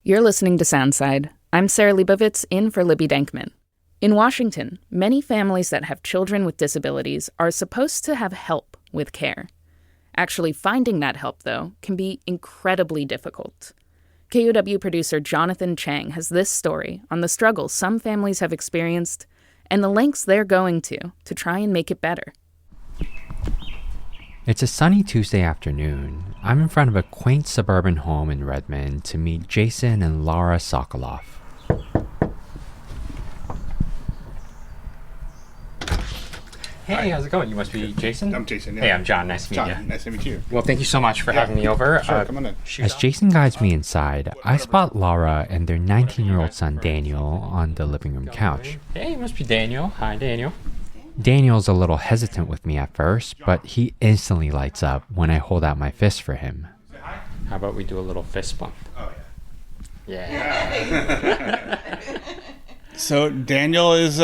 You're listening to Soundside. I'm Sarah Leibovitz, in for Libby Denkman. In Washington, many families that have children with disabilities are supposed to have help with care. Actually finding that help, though, can be incredibly difficult. KUOW producer Jonathan Chang has this story on the struggles some families have experienced and the lengths they're going to try and make it better. It's a sunny Tuesday afternoon. I'm in front of a quaint suburban home in Redmond to meet Jason and Laura Sokoloff. Hey, how's it going? You must be Jason? I'm Jason, yeah. Hey, I'm John. Nice to meet you. Nice to meet you. Well, thank you so much for having me over. Sure, come on in. As Jason guides me inside, I spot Laura and their 19-year-old son Daniel on the living room couch. Hey, you must be Daniel. Hi, Daniel. Daniel's a little hesitant with me at first, but he instantly lights up when I hold out my fist for him. How about we do a little fist bump? Oh, Yeah. So Daniel is,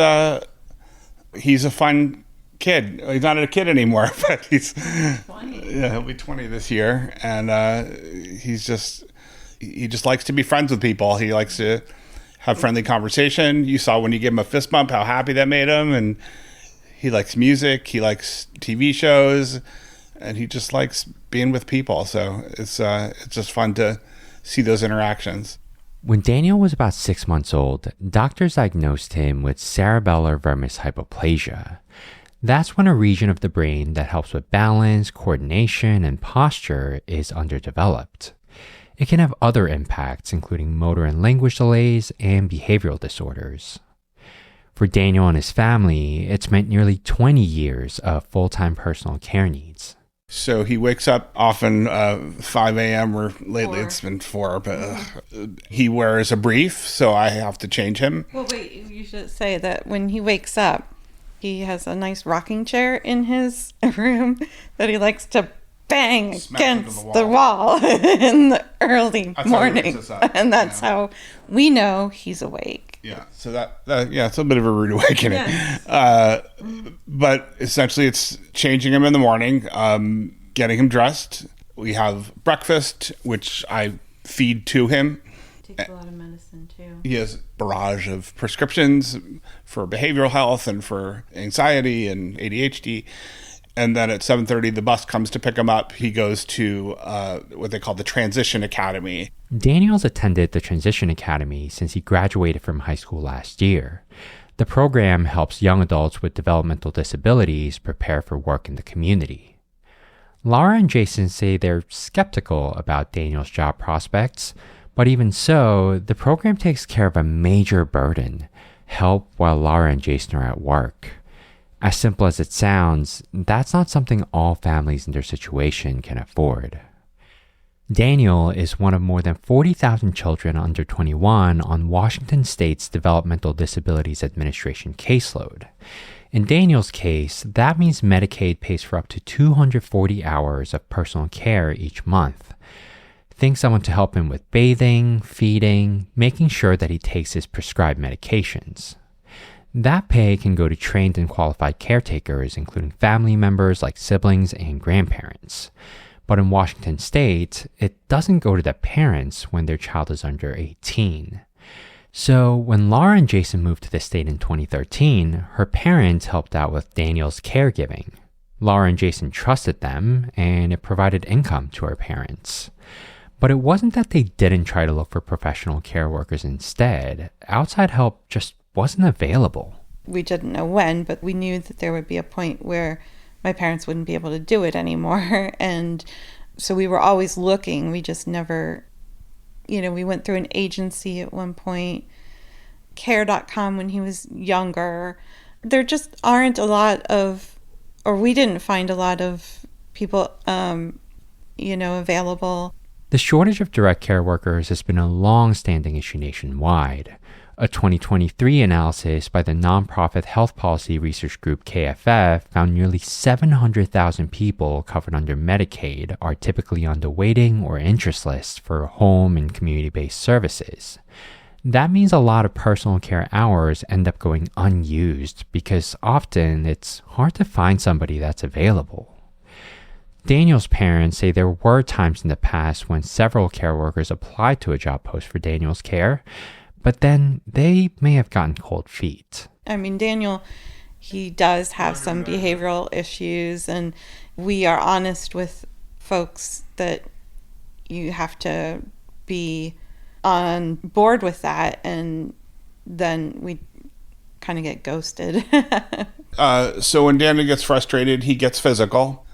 he's a fun kid. He's not a kid anymore, but he's 20. Yeah, he'll be 20 this year. And he just likes to be friends with people. He likes to have friendly conversation. You saw when you gave him a fist bump how happy that made him. And he likes music, he likes TV shows, and he just likes being with people. So it's just fun to see those interactions. When Daniel was about 6 months old, doctors diagnosed him with cerebellar vermis hypoplasia. That's when a region of the brain that helps with balance, coordination, and posture is underdeveloped. It can have other impacts, including motor and language delays and behavioral disorders. For Daniel and his family, it's meant nearly 20 years of full-time personal care needs. So he wakes up often 5 a.m. or lately it's been 4, but he wears a brief, so I have to change him. Well, wait, you should say that when he wakes up, he has a nice rocking chair in his room that he likes to bang against the wall in the early morning. And that's how we know he's awake. Yeah, so that it's a bit of a rude awakening. Yes. But essentially it's changing him in the morning, getting him dressed. We have breakfast, which I feed to him. Takes a lot of medicine too. He has a barrage of prescriptions for behavioral health and for anxiety and ADHD. And then at 7:30, the bus comes to pick him up. He goes to what they call the Transition Academy. Daniel's attended the Transition Academy since he graduated from high school last year. The program helps young adults with developmental disabilities prepare for work in the community. Laura and Jason say they're skeptical about Daniel's job prospects, but even so, the program takes care of a major burden, help while Laura and Jason are at work. As simple as it sounds, that's not something all families in their situation can afford. Daniel is one of more than 40,000 children under 21 on Washington State's Developmental Disabilities Administration caseload. In Daniel's case, that means Medicaid pays for up to 240 hours of personal care each month. Think someone to help him with bathing, feeding, making sure that he takes his prescribed medications. That pay can go to trained and qualified caretakers, including family members like siblings and grandparents. But in Washington State, it doesn't go to the parents when their child is under 18. So when Laura and Jason moved to the state in 2013, her parents helped out with Daniel's caregiving. Laura and Jason trusted them, and it provided income to her parents. But it wasn't that they didn't try to look for professional care workers instead. Outside help just wasn't available. We didn't know when, but we knew that there would be a point where my parents wouldn't be able to do it anymore. And so we were always looking. We just never, we went through an agency at one point, care.com when he was younger. There just aren't a lot of, or we didn't find a lot of people, available. The shortage of direct care workers has been a long-standing issue nationwide. A 2023 analysis by the nonprofit health policy research group KFF found nearly 700,000 people covered under Medicaid are typically on the waiting or interest list for home and community-based services. That means a lot of personal care hours end up going unused because often it's hard to find somebody that's available. Daniel's parents say there were times in the past when several care workers applied to a job post for Daniel's care, but then they may have gotten cold feet. I mean, Daniel, he does have some behavioral issues, and we are honest with folks that you have to be on board with that, and then we kind of get ghosted. So when Daniel gets frustrated, he gets physical.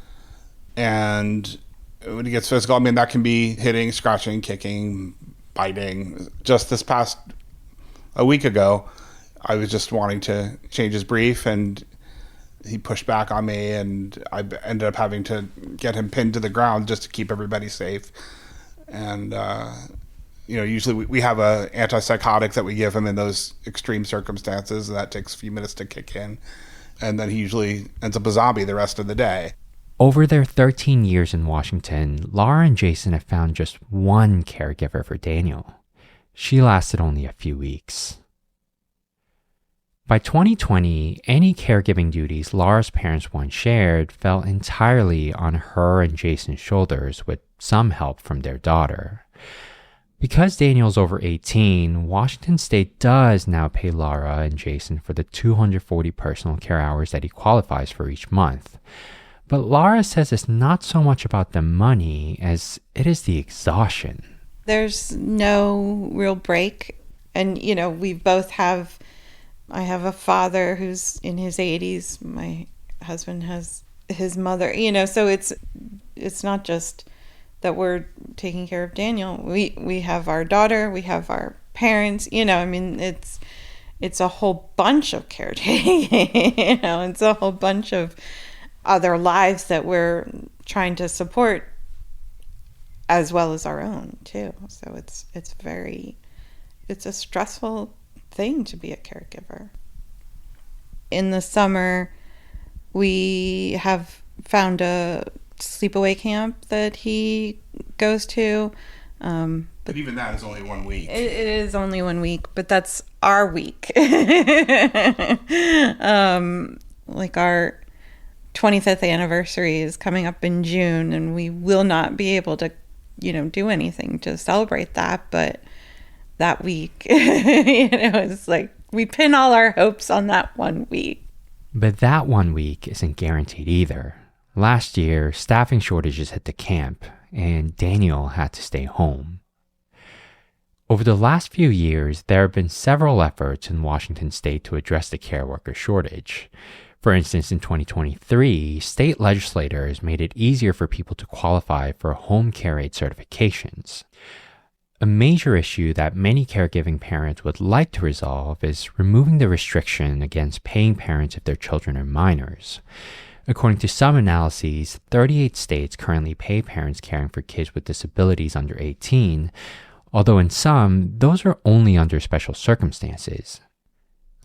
And when he gets physical, I mean, that can be hitting, scratching, kicking, biting. Just this past a week ago, I was just wanting to change his brief, and he pushed back on me, and I ended up having to get him pinned to the ground just to keep everybody safe. And, usually we have a antipsychotic that we give him in those extreme circumstances, and that takes a few minutes to kick in. And then he usually ends up a zombie the rest of the day. Over their 13 years in Washington, Laura and Jason have found just one caregiver for Daniel. She lasted only a few weeks. By 2020, any caregiving duties Laura's parents once shared fell entirely on her and Jason's shoulders, with some help from their daughter. Because Daniel's over 18, Washington State does now pay Laura and Jason for the 240 personal care hours that he qualifies for each month. But Laura says it's not so much about the money as it is the exhaustion. There's no real break. And, we both have, I have a father who's in his 80s. My husband has his mother, so it's not just that we're taking care of Daniel. We have our daughter, we have our parents, it's a whole bunch of caretaking, it's a whole bunch of other lives that we're trying to support, as well as our own too. So it's a stressful thing to be a caregiver. In the summer, we have found a sleepaway camp that he goes to. But even that is only 1 week. It is only 1 week, but that's our week. Like our 25th anniversary is coming up in June, and we will not be able to, do anything to celebrate that. But that week, it's like we pin all our hopes on that 1 week. But that 1 week isn't guaranteed either. Last year, staffing shortages hit the camp, and Daniel had to stay home. Over the last few years, there have been several efforts in Washington State to address the care worker shortage. For instance, in 2023, state legislators made it easier for people to qualify for home care aid certifications. A major issue that many caregiving parents would like to resolve is removing the restriction against paying parents if their children are minors. According to some analyses, 38 states currently pay parents caring for kids with disabilities under 18, although in some, those are only under special circumstances.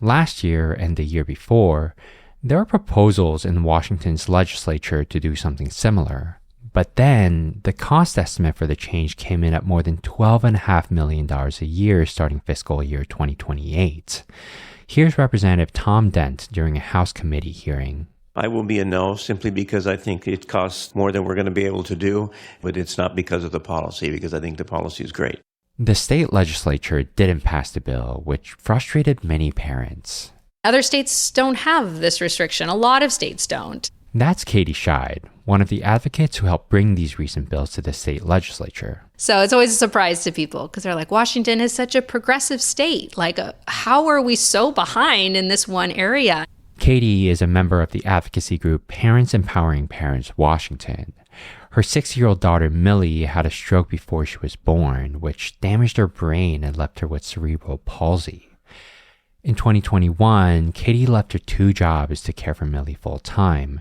Last year and the year before, there were proposals in Washington's legislature to do something similar, but then the cost estimate for the change came in at more than $12.5 million a year starting fiscal year 2028. Here's Representative Tom Dent during a House committee hearing. I will be a no simply because I think it costs more than we're going to be able to do, but it's not because of the policy, because I think the policy is great. The state legislature didn't pass the bill, which frustrated many parents. Other states don't have this restriction. A lot of states don't. That's Katie Scheid, one of the advocates who helped bring these recent bills to the state legislature. So it's always a surprise to people because they're like, Washington is such a progressive state. Like, how are we so behind in this one area? Katie is a member of the advocacy group Parents Empowering Parents Washington. Her 6-year-old daughter Millie had a stroke before she was born, which damaged her brain and left her with cerebral palsy. In 2021, Katie left her 2 jobs to care for Millie full-time.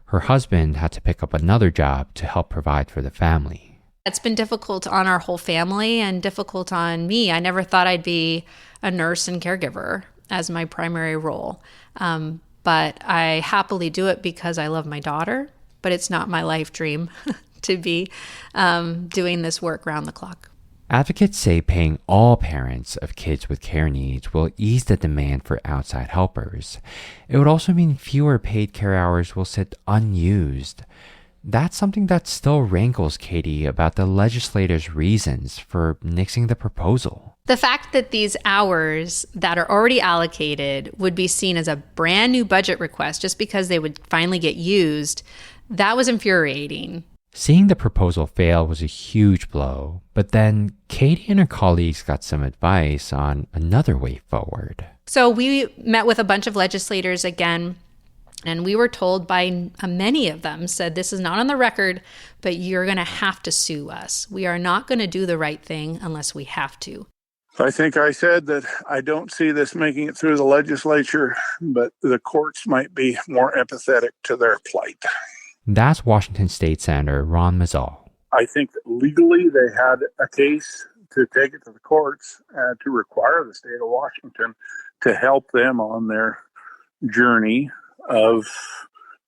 Her husband had to pick up another job to help provide for the family. It's been difficult on our whole family and difficult on me. I never thought I'd be a nurse and caregiver as my primary role. But I happily do it because I love my daughter, but it's not my life dream to be doing this work round the clock. Advocates say paying all parents of kids with care needs will ease the demand for outside helpers. It would also mean fewer paid care hours will sit unused. that's something that still rankles Katie about the legislators' reasons for nixing the proposal. The fact that these hours that are already allocated would be seen as a brand new budget request just because they would finally get used, that was infuriating. Seeing the proposal fail was a huge blow, but then Katie and her colleagues got some advice on another way forward. So we met with a bunch of legislators again, and we were told by many of them said, this is not on the record, but you're going to have to sue us. We are not going to do the right thing unless we have to. I think I said that I don't see this making it through the legislature, but the courts might be more empathetic to their plight. That's Washington State Senator Ron Mazzal. I think that legally they had a case to take it to the courts and to require the state of Washington to help them on their journey of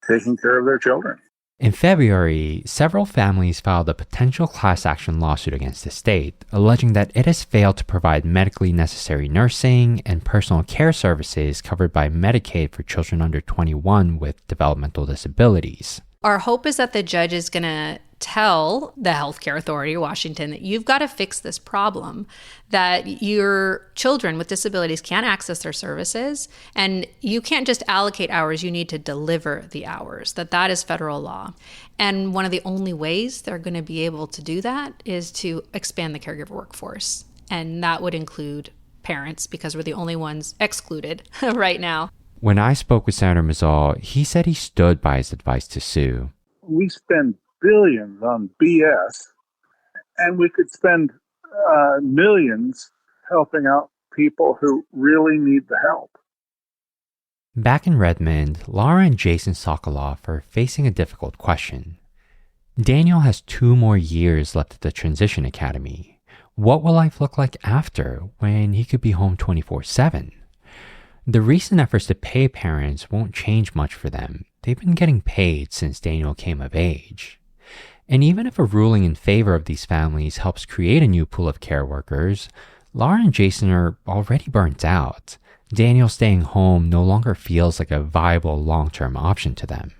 taking care of their children. In February, several families filed a potential class action lawsuit against the state, alleging that it has failed to provide medically necessary nursing and personal care services covered by Medicaid for children under 21 with developmental disabilities. Our hope is that the judge is going to tell the Healthcare Authority of Washington that you've got to fix this problem, that your children with disabilities can't access their services, and you can't just allocate hours, you need to deliver the hours, that is federal law. And one of the only ways they're going to be able to do that is to expand the caregiver workforce. And that would include parents, because we're the only ones excluded right now. When I spoke with Senator Mazzal, he said he stood by his advice to sue. We spend billions on BS, and we could spend millions helping out people who really need the help. Back in Redmond, Laura and Jason Sokoloff are facing a difficult question. Daniel has 2 more years left at the Transition Academy. What will life look like after, when he could be home 24/7? The recent efforts to pay parents won't change much for them. They've been getting paid since Daniel came of age. And even if a ruling in favor of these families helps create a new pool of care workers, Laura and Jason are already burnt out. Daniel staying home no longer feels like a viable long-term option to them.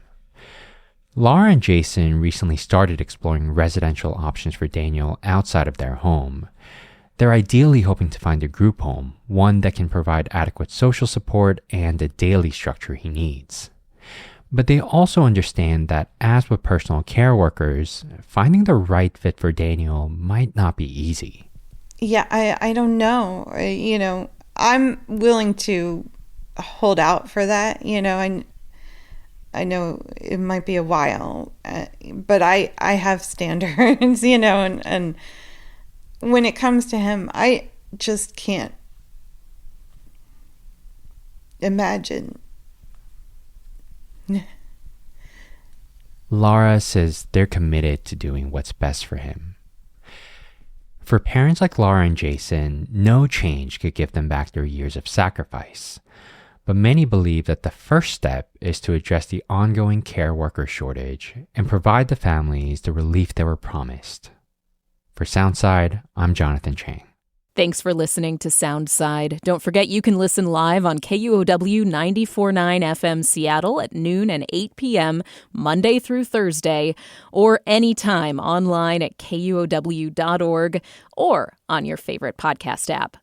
Laura and Jason recently started exploring residential options for Daniel outside of their home. They're ideally hoping to find a group home, one that can provide adequate social support and the daily structure he needs. But they also understand that, as with personal care workers, finding the right fit for Daniel might not be easy. Yeah, I don't know. I'm willing to hold out for that. I know it might be a while, but I have standards, and when it comes to him, I just can't imagine. Laura says they're committed to doing what's best for him. For parents like Laura and Jason, no change could give them back their years of sacrifice. But many believe that the first step is to address the ongoing care worker shortage and provide the families the relief they were promised. For Soundside, I'm Jonathan Chang. Thanks for listening to Soundside. Don't forget you can listen live on KUOW 94.9 FM Seattle at noon and 8 p.m. Monday through Thursday, or anytime online at KUOW.org or on your favorite podcast app.